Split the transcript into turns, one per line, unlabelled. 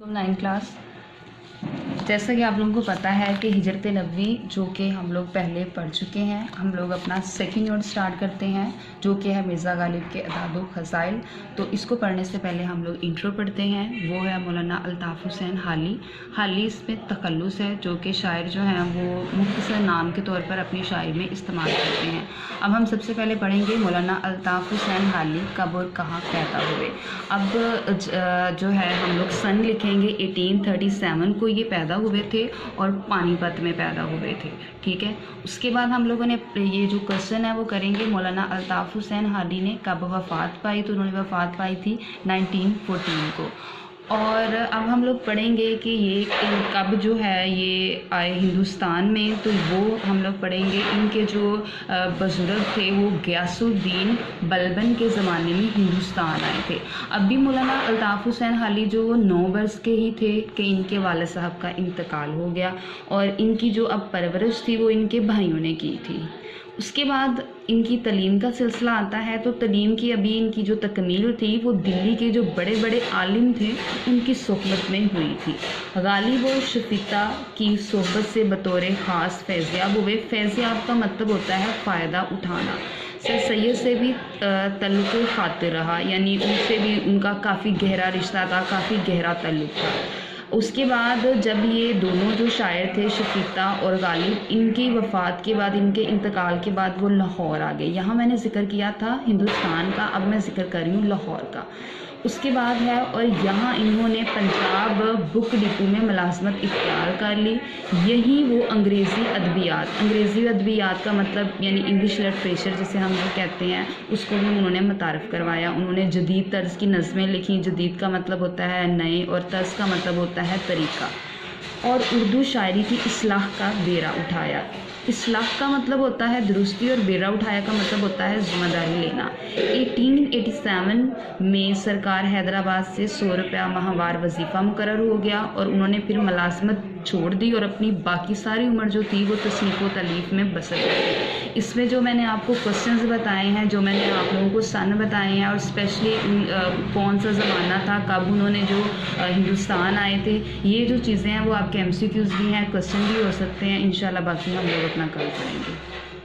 9 class. जैसा कि आप लोगों को पता है कि हिजरत नबवी जो कि हम लोग पहले पढ़ चुके हैं, हम लोग अपना सेकंड यूनिट स्टार्ट करते हैं जो कि है मिर्ज़ा गालिब के अदाद ख़साइल। तो इसको पढ़ने से पहले हम लोग इंट्रो पढ़ते हैं, वो है मौलाना अल्ताफ़ हुसैन हाली। इसमें तखल्लुस है जो कि शायर जो हैं वो मुख्तसर नाम के तौर पर अपनी शायरी में इस्तेमाल करते हैं। अब हम सबसे पहले पढ़ेंगे मौलाना अल्ताफ़ हुसैन हाली कब और कहाँ पैदा हुए। अब जो है हम लोग सन लिखेंगे 1837 को ये पैदा हुए थे और पानीपत में पैदा हुए थे, ठीक है। उसके बाद हम लोगों ने ये जो क्वेश्चन है वो करेंगे मौलाना अल्ताफ़ हुसैन हाली ने कब वफ़ात पाई। तो उन्होंने वफ़ात पाई थी 1914 को। और अब हम लोग पढ़ेंगे कि ये कब जो है ये आए हिंदुस्तान में। तो वो हम लोग पढ़ेंगे, इनके जो बुज़ुर्ग थे वो गियासुद्दीन बलबन के ज़माने में हिंदुस्तान आए थे। अब भी मौलाना अल्ताफ़ हुसैन हाली जो 9 वर्ष के ही थे कि इनके वालिद साहब का इंतकाल हो गया और इनकी जो अब परवरिश थी वो इनके भाइयों ने की थी। उसके बाद इनकी तलीम का सिलसिला आता है। तो तलीम की अभी इनकी जो तकमील थी वो दिल्ली के जो बड़े बड़े आलिम थे उनकी सोहबत में हुई थी। गालिब और शफीता की सोहबत से बतौर ख़ास फैज़याब हुए। फैज़याब का मतलब होता है फ़ायदा उठाना। सर सैयद से भी तल्लुक़ खातिर रहा, यानी उनसे भी उनका काफ़ी गहरा रिश्ता था, काफ़ी गहरा तल्लुक़ था। उसके बाद जब ये दोनों जो शायर थे शफीता और गालिब, इनकी वफ़ात के बाद, इनके इंतकाल के बाद वो लाहौर आ गए। यहाँ मैंने ज़िक्र किया था हिंदुस्तान का, अब मैं ज़िक्र कर रही हूँ लाहौर का। उसके बाद है और यहाँ इन्होंने पंजाब बुक डिपो में मुलाजमत इख्तियार कर ली। यहीं वो अंग्रेज़ी अदबियात का मतलब यानी इंग्लिश लिटरेचर जिसे हम लोग कहते हैं उसको भी उन्होंने मुतारफ़ करवाया। उन्होंने जदीद तर्ज़ की नज़में लिखी। जदीद का मतलब होता है नए और तर्ज़ का मतलब होता है तरीक़ा। और उर्दू शायरी की इस्लाह का बेरा उठाया। इस्लाह का मतलब होता है दुरुस्ती और बेरा उठाया का मतलब होता है ज़िम्मेदारी लेना। 1887 में सरकार हैदराबाद से 100 रुपया माहवार वजीफ़ा मुकर्रर हो गया और उन्होंने फिर मुलाजमत छोड़ दी और अपनी बाकी सारी उम्र जो थी वो तसनीफ़ व तलीफ़ में बसर की। इसमें जो मैंने आपको क्वेश्चंस बताए हैं, जो मैंने आप लोगों को सन बताए हैं और स्पेशली कौन सा ज़माना था, कब उन्होंने जो हिंदुस्तान आए थे, ये जो चीज़ें हैं वो आपके MCQs भी हैं, क्वेश्चन भी हो सकते हैं। इंशाल्लाह बाकी हम लोग अपना कल करेंगे।